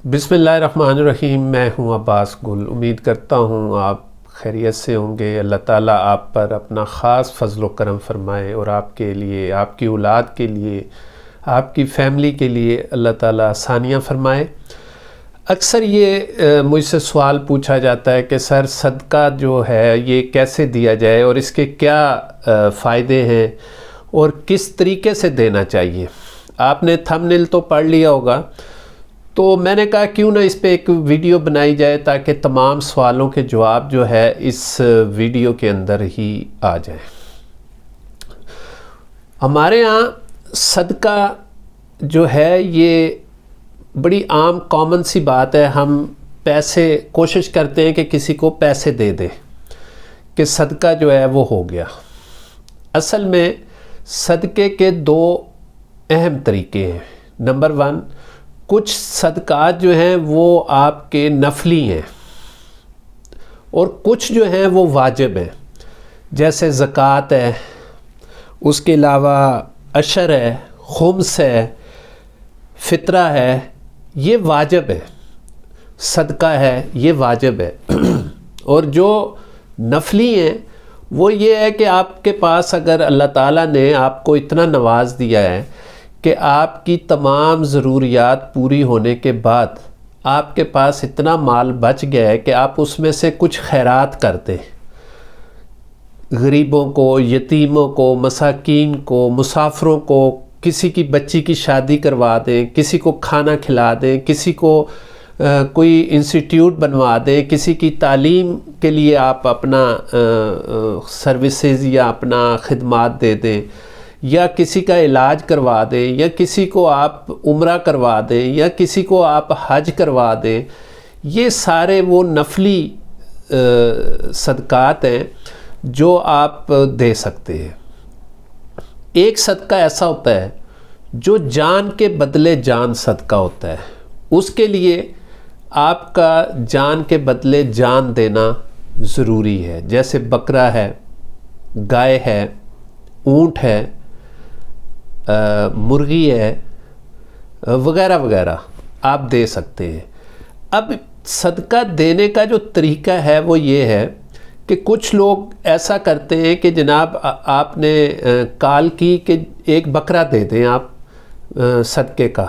بسم اللہ الرحمن الرحیم۔ میں ہوں عباس گل۔ امید کرتا ہوں آپ خیریت سے ہوں گے۔ اللہ تعالیٰ آپ پر اپنا خاص فضل و کرم فرمائے اور آپ کے لیے، آپ کی اولاد کے لیے، آپ کی فیملی کے لیے اللہ تعالیٰ آسانیاں فرمائے۔ اکثر یہ مجھ سے سوال پوچھا جاتا ہے کہ سر صدقہ جو ہے یہ کیسے دیا جائے اور اس کے کیا فائدے ہیں اور کس طریقے سے دینا چاہیے۔ آپ نے تھمبنیل تو پڑھ لیا ہوگا، تو میں نے کہا کیوں نہ اس پہ ایک ویڈیو بنائی جائے تاکہ تمام سوالوں کے جواب جو ہے اس ویڈیو کے اندر ہی آ جائیں۔ ہمارے ہاں صدقہ جو ہے یہ بڑی عام کامن سی بات ہے۔ ہم کوشش کرتے ہیں کہ کسی کو پیسے دے دیں کہ صدقہ جو ہے وہ ہو گیا۔ اصل میں صدقے کے دو اہم طریقے ہیں۔ نمبر 1، کچھ صدقات جو ہیں وہ آپ کے نفلی ہیں اور کچھ جو ہیں وہ واجب ہیں، جیسے زکوٰۃ ہے، اس کے علاوہ عشر ہے، خمس ہے، فطرہ ہے، یہ واجب ہے۔ صدقہ ہے، یہ واجب ہے۔ اور جو نفلی ہیں وہ یہ ہے کہ آپ کے پاس اگر اللہ تعالیٰ نے آپ کو اتنا نواز دیا ہے کہ آپ کی تمام ضروریات پوری ہونے کے بعد آپ کے پاس اتنا مال بچ گیا ہے کہ آپ اس میں سے کچھ خیرات کر دیں، غریبوں کو، یتیموں کو، مساکین کو، مسافروں کو، کسی کی بچی کی شادی کروا دیں، کسی کو کھانا کھلا دیں، کسی کو کوئی انسٹیٹیوٹ بنوا دیں، کسی کی تعلیم کے لیے آپ اپنا سروسز یا اپنا خدمات دے دیں، یا کسی کا علاج کروا دیں، یا کسی کو آپ عمرہ کروا دیں، یا کسی کو آپ حج کروا دیں۔ یہ سارے وہ نفلی صدقات ہیں جو آپ دے سکتے ہیں۔ ایک صدقہ ایسا ہوتا ہے جو جان کے بدلے جان صدقہ ہوتا ہے۔ اس کے لیے آپ کا جان کے بدلے جان دینا ضروری ہے، جیسے بکرا ہے، گائے ہے، اونٹ ہے، مرغی ہے، وغیرہ وغیرہ آپ دے سکتے ہیں۔ اب صدقہ دینے کا جو طریقہ ہے وہ یہ ہے کہ کچھ لوگ ایسا کرتے ہیں کہ جناب آپ نے کال کی کہ ایک بکرا دے دیں آپ صدقے کا،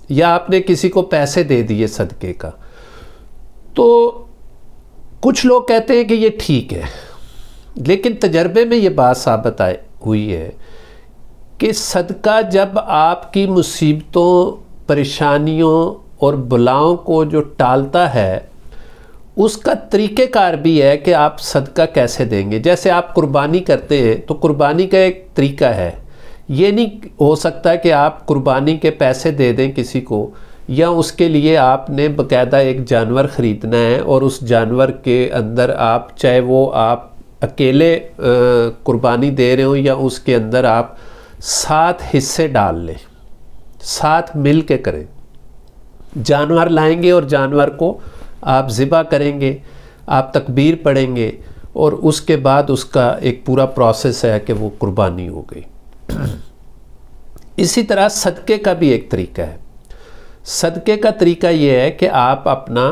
یا آپ نے کسی کو پیسے دے دیے صدقے کا، تو کچھ لوگ کہتے ہیں کہ یہ ٹھیک ہے، لیکن تجربے میں یہ بات ثابت ہوئی ہے کہ صدقہ جب آپ کی مصیبتوں، پریشانیوں اور بلاؤں کو جو ٹالتا ہے، اس کا طریقہ کار بھی ہے کہ آپ صدقہ کیسے دیں گے۔ جیسے آپ قربانی کرتے ہیں تو قربانی کا ایک طریقہ ہے۔ یہ نہیں ہو سکتا کہ آپ قربانی کے پیسے دے دیں کسی کو، یا اس کے لیے آپ نے باقاعدہ ایک جانور خریدنا ہے اور اس جانور کے اندر آپ، چاہے وہ آپ اکیلے قربانی دے رہے ہوں یا اس کے اندر آپ 7 حصے ڈال لیں، 7 مل کے کریں۔ جانور لائیں گے اور جانور کو آپ ذبح کریں گے، آپ تکبیر پڑھیں گے، اور اس کے بعد اس کا ایک پورا پروسیس ہے کہ وہ قربانی ہو گئی۔ اسی طرح صدقے کا بھی ایک طریقہ ہے۔ صدقے کا طریقہ یہ ہے کہ آپ اپنا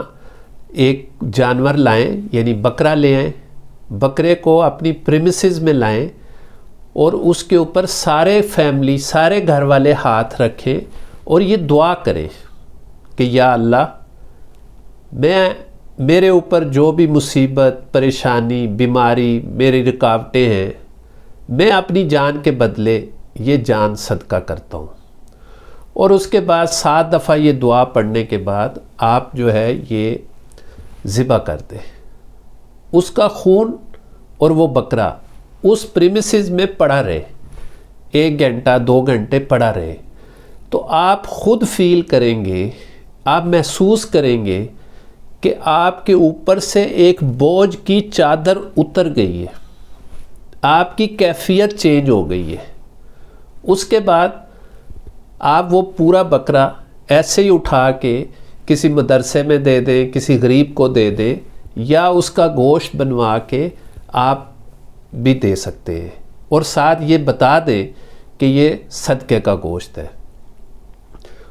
ایک جانور لائیں، یعنی بکرا لے آئیں، بکرے کو اپنی پریمیسز میں لائیں اور اس کے اوپر سارے فیملی، سارے گھر والے ہاتھ رکھیں اور یہ دعا کریں کہ یا اللہ، میرے اوپر جو بھی مصیبت، پریشانی، بیماری، میری رکاوٹیں ہیں، میں اپنی جان کے بدلے یہ جان صدقہ کرتا ہوں۔ اور اس کے بعد 7 دفعہ یہ دعا پڑھنے کے بعد آپ جو ہے یہ ذبح کر دیں۔ اس کا خون اور وہ بکرا اس پریمیسز میں پڑا رہے، 1 گھنٹہ 2 گھنٹے پڑا رہے، تو آپ خود فیل کریں گے، آپ محسوس کریں گے کہ آپ کے اوپر سے ایک بوجھ کی چادر اتر گئی ہے، آپ کی کیفیت چینج ہو گئی ہے۔ اس کے بعد آپ وہ پورا بکرا ایسے ہی اٹھا کے کسی مدرسے میں دے دیں، کسی غریب کو دے دیں، یا اس کا گوشت بنوا کے آپ بھی دے سکتے ہیں، اور ساتھ یہ بتا دیں کہ یہ صدقے کا گوشت ہے۔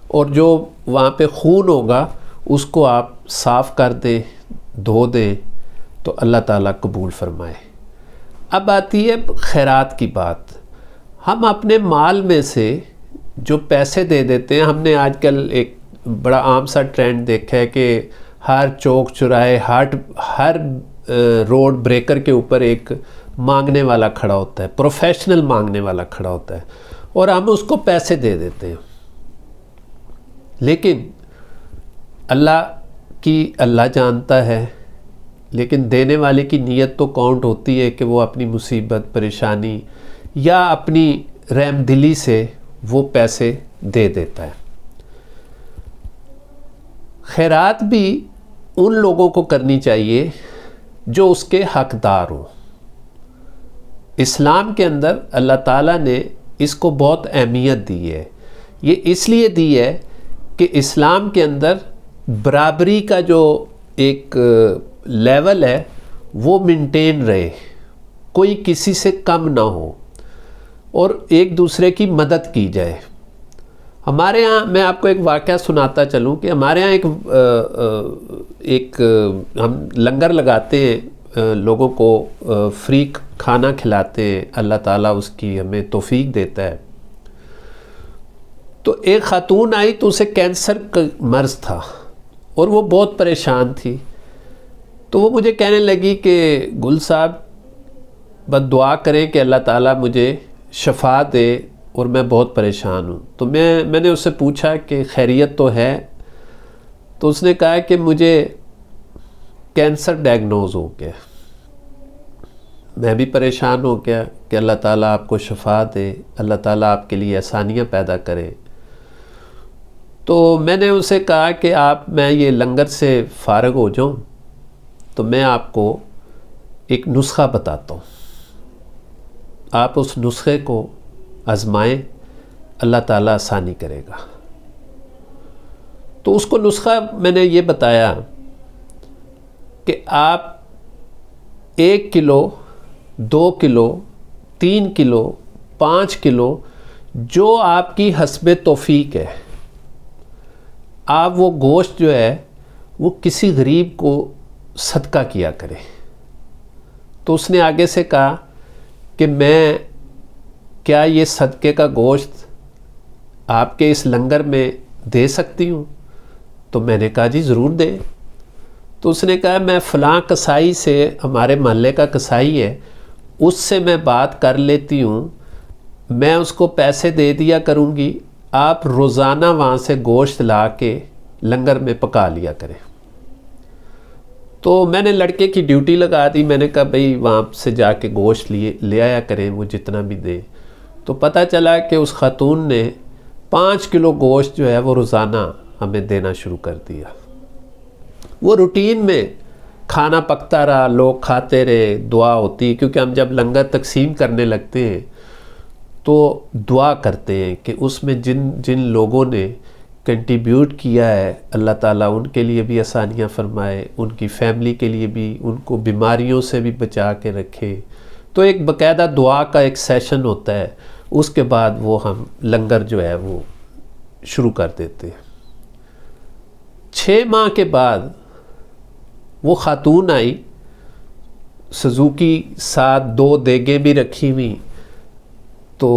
اور جو وہاں پہ خون ہوگا اس کو آپ صاف کر دیں، دھو دیں تو اللہ تعالیٰ قبول فرمائے۔ اب آتی ہے خیرات کی بات۔ ہم اپنے مال میں سے جو پیسے دے دیتے ہیں، ہم نے آج کل ایک بڑا عام سا ٹرینڈ دیکھا ہے کہ ہر چوک چوراہے، ہر روڈ بریکر کے اوپر ایک مانگنے والا کھڑا ہوتا ہے، پروفیشنل مانگنے والا کھڑا ہوتا ہے، اور ہم اس کو پیسے دے دیتے ہیں۔ لیکن اللہ جانتا ہے، لیکن دینے والے کی نیت تو کاؤنٹ ہوتی ہے کہ وہ اپنی مصیبت، پریشانی یا اپنی رحم دلی سے وہ پیسے دے دیتا ہے۔ خیرات بھی ان لوگوں کو کرنی چاہیے جو اس کے حقدار ہوں۔ اسلام کے اندر اللہ تعالیٰ نے اس کو بہت اہمیت دی ہے۔ یہ اس لیے دی ہے کہ اسلام کے اندر برابری کا جو ایک لیول ہے وہ مینٹین رہے، کوئی کسی سے کم نہ ہو اور ایک دوسرے کی مدد کی جائے۔ ہمارے ہاں، میں آپ کو ایک واقعہ سناتا چلوں کہ ہمارے ہاں ایک ہم لنگر لگاتے ہیں، لوگوں کو فری کھانا کھلاتے ہیں، اللہ تعالیٰ اس کی ہمیں توفیق دیتا ہے۔ تو ایک خاتون آئی تو اسے کینسر کا مرض تھا اور وہ بہت پریشان تھی۔ تو وہ مجھے کہنے لگی کہ گل صاحب بس دعا کریں کہ اللہ تعالیٰ مجھے شفا دے اور میں بہت پریشان ہوں۔ تو میں نے اس سے پوچھا کہ خیریت تو ہے؟ تو اس نے کہا کہ مجھے کینسر ڈائگنوز ہو گیا۔ میں بھی پریشان ہو گیا کہ اللہ تعالیٰ آپ کو شفا دے، اللہ تعالیٰ آپ کے لیے آسانیاں پیدا کرے۔ تو میں نے اسے کہا کہ میں یہ لنگر سے فارغ ہو جاؤں تو میں آپ کو ایک نسخہ بتاتا ہوں، آپ اس نسخے کو آزمائیں، اللہ تعالیٰ آسانی کرے گا۔ تو اس کو نسخہ میں نے یہ بتایا کہ آپ 1 کلو، 2 کلو، 3 کلو، 5 کلو، جو آپ کی حسب توفیق ہے، آپ وہ گوشت جو ہے وہ کسی غریب کو صدقہ کیا کریں۔ تو اس نے آگے سے کہا کہ میں کیا یہ صدقے کا گوشت آپ کے اس لنگر میں دے سکتی ہوں؟ تو میں نے کہا جی ضرور دیں۔ تو اس نے کہا میں فلاں کسائی سے، ہمارے محلے کا کسائی ہے، اس سے میں بات کر لیتی ہوں، میں اس کو پیسے دے دیا کروں گی، آپ روزانہ وہاں سے گوشت لا کے لنگر میں پکا لیا کریں۔ تو میں نے لڑکے کی ڈیوٹی لگا دی، میں نے کہا بھئی وہاں سے جا کے گوشت لے آیا کریں، وہ جتنا بھی دے۔ تو پتہ چلا کہ اس خاتون نے 5 کلو گوشت جو ہے وہ روزانہ ہمیں دینا شروع کر دیا۔ وہ روٹین میں کھانا پکتا رہا، لوگ کھاتے رہے، دعا ہوتی، کیونکہ ہم جب لنگر تقسیم کرنے لگتے ہیں تو دعا کرتے ہیں کہ اس میں جن لوگوں نے کنٹریبیوٹ کیا ہے، اللہ تعالیٰ ان کے لیے بھی آسانیاں فرمائے، ان کی فیملی کے لیے بھی، ان کو بیماریوں سے بھی بچا کے رکھے۔ تو ایک باقاعدہ دعا کا ایک سیشن ہوتا ہے، اس کے بعد وہ ہم لنگر جو ہے وہ شروع کر دیتے ہیں۔ 6 ماہ کے بعد وہ خاتون آئی، سزوکی ساتھ 2 دیگیں بھی رکھی ہوئی، تو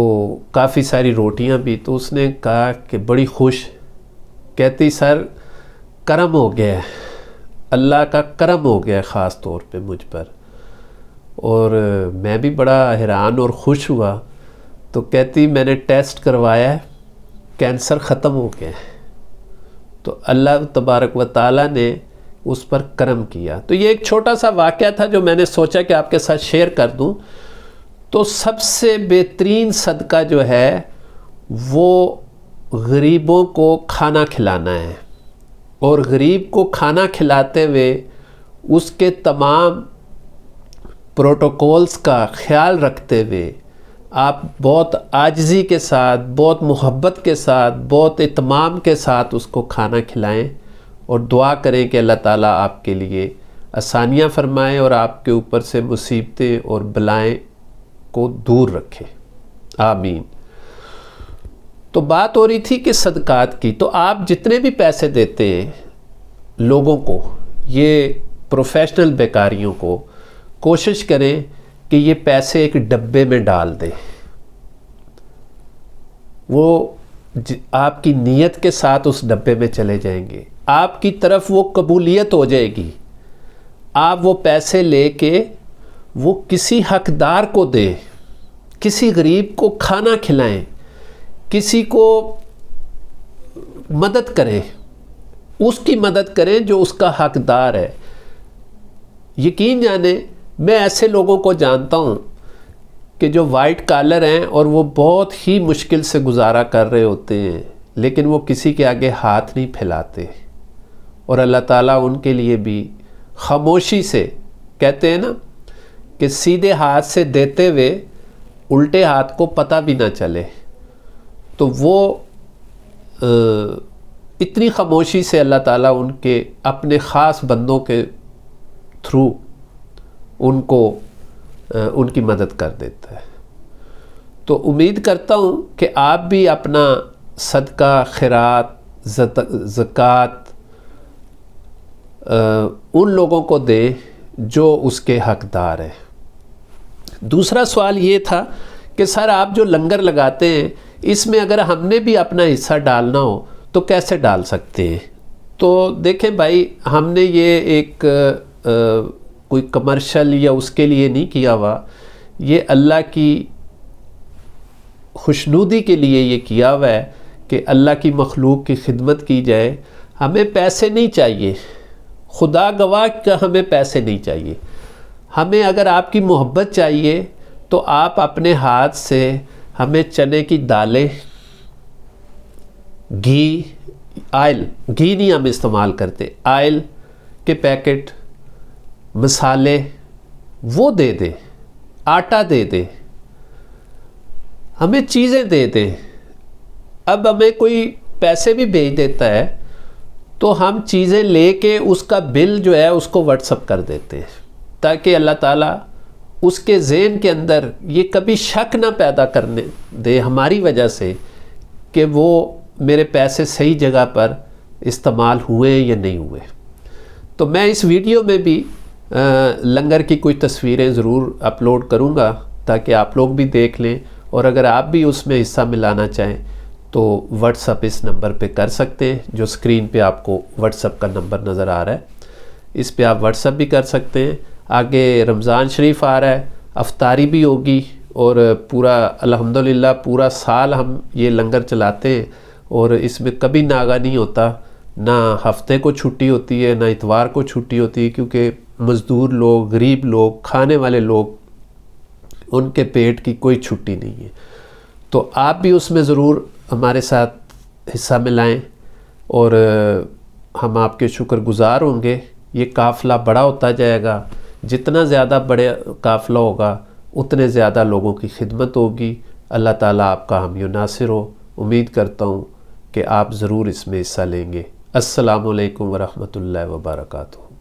کافی ساری روٹیاں بھی۔ تو اس نے کہا کہ بڑی خوش، کہتی سر کرم ہو گیا ہے، اللہ کا کرم ہو گیا ہے خاص طور پہ مجھ پر۔ اور میں بھی بڑا حیران اور خوش ہوا۔ تو کہتی میں نے ٹیسٹ کروایا ہے، کینسر ختم ہو گیا ہے۔ تو اللہ تبارک و تعالیٰ نے اس پر کرم کیا۔ تو یہ ایک چھوٹا سا واقعہ تھا جو میں نے سوچا کہ آپ کے ساتھ شیئر کر دوں۔ تو سب سے بہترین صدقہ جو ہے وہ غریبوں کو کھانا کھلانا ہے، اور غریب کو کھانا کھلاتے ہوئے اس کے تمام پروٹوکولز کا خیال رکھتے ہوئے آپ بہت عاجزی کے ساتھ، بہت محبت کے ساتھ، بہت اہتمام کے ساتھ اس کو کھانا کھلائیں، اور دعا کریں کہ اللہ تعالیٰ آپ کے لیے آسانیاں فرمائیں اور آپ کے اوپر سے مصیبتیں اور بلائیں کو دور رکھے، آمین۔ تو بات ہو رہی تھی کہ صدقات کی، تو آپ جتنے بھی پیسے دیتے ہیں لوگوں کو، یہ پروفیشنل بیکاریوں کو کوشش کریں کہ یہ پیسے ایک ڈبے میں ڈال دیں. وہ آپ کی نیت کے ساتھ اس ڈبے میں چلے جائیں گے، آپ کی طرف وہ قبولیت ہو جائے گی. آپ وہ پیسے لے کے وہ کسی حقدار کو دیں، کسی غریب کو کھانا کھلائیں، کسی کو مدد کریں، اس کی مدد کریں جو اس کا حقدار ہے. یقین جانیں میں ایسے لوگوں کو جانتا ہوں کہ جو وائٹ کالر ہیں اور وہ بہت ہی مشکل سے گزارا کر رہے ہوتے ہیں، لیکن وہ کسی کے آگے ہاتھ نہیں پھیلاتے، اور اللہ تعالیٰ ان کے لیے بھی خاموشی سے، کہتے ہیں نا کہ سیدھے ہاتھ سے دیتے ہوئے الٹے ہاتھ کو پتہ بھی نہ چلے، تو وہ اتنی خاموشی سے اللہ تعالیٰ ان کے اپنے خاص بندوں کے تھرو ان کی مدد کر دیتا ہے. تو امید کرتا ہوں کہ آپ بھی اپنا صدقہ، خیرات، زکوٰۃ ان لوگوں کو دیں جو اس کے حقدار ہیں. دوسرا سوال یہ تھا کہ سر آپ جو لنگر لگاتے ہیں اس میں اگر ہم نے بھی اپنا حصہ ڈالنا ہو تو کیسے ڈال سکتے ہیں؟ تو دیکھیں بھائی، ہم نے یہ ایک کوئی کمرشل یا اس کے لیے نہیں کیا ہوا، یہ اللہ کی خوشنودی کے لیے یہ کیا ہوا ہے کہ اللہ کی مخلوق کی خدمت کی جائے. ہمیں پیسے نہیں چاہیے، خدا گواہ کا ہمیں پیسے نہیں چاہیے. ہمیں اگر آپ کی محبت چاہیے تو آپ اپنے ہاتھ سے ہمیں چنے کی دالیں، گھی، آئل، گھی نہیں ہم استعمال کرتے، آئل کے پیکٹ، مسالے وہ دے دیں، آٹا دے دیں، ہمیں چیزیں دے دیں. اب ہمیں کوئی پیسے بھی بھیج دیتا ہے تو ہم چیزیں لے کے اس کا بل جو ہے اس کو واٹس اپ کر دیتے ہیں، تاکہ اللہ تعالیٰ اس کے ذہن کے اندر یہ کبھی شک نہ پیدا کرنے دے ہماری وجہ سے کہ وہ میرے پیسے صحیح جگہ پر استعمال ہوئے یا نہیں ہوئے. تو میں اس ویڈیو میں بھی لنگر کی کچھ تصویریں ضرور اپلوڈ کروں گا تاکہ آپ لوگ بھی دیکھ لیں، اور اگر آپ بھی اس میں حصہ ملانا چاہیں تو واٹس اپ اس نمبر پہ کر سکتے ہیں، جو اسکرین پہ آپ کو واٹس اپ کا نمبر نظر آ رہا ہے، اس پہ آپ واٹس اپ بھی کر سکتے ہیں. آگے رمضان شریف آ رہا ہے، افطاری بھی ہوگی، اور پورا الحمدللہ پورا سال ہم یہ لنگر چلاتے ہیں، اور اس میں کبھی ناغہ نہیں ہوتا، نہ ہفتے کو چھٹی ہوتی ہے نہ اتوار کو چھٹی ہوتی ہے، کیونکہ مزدور لوگ، غریب لوگ، کھانے والے لوگ، ان کے پیٹ کی کوئی چھٹی نہیں ہے. تو آپ بھی اس میں ضرور ہمارے ساتھ حصہ ملائیں، اور ہم آپ کے شکر گزار ہوں گے. یہ قافلہ بڑا ہوتا جائے گا، جتنا زیادہ بڑے قافلہ ہوگا اتنے زیادہ لوگوں کی خدمت ہوگی. اللہ تعالیٰ آپ کا حامی و ناصر ہو. امید کرتا ہوں کہ آپ ضرور اس میں حصہ لیں گے. السلام علیکم ورحمۃ اللہ وبرکاتہ.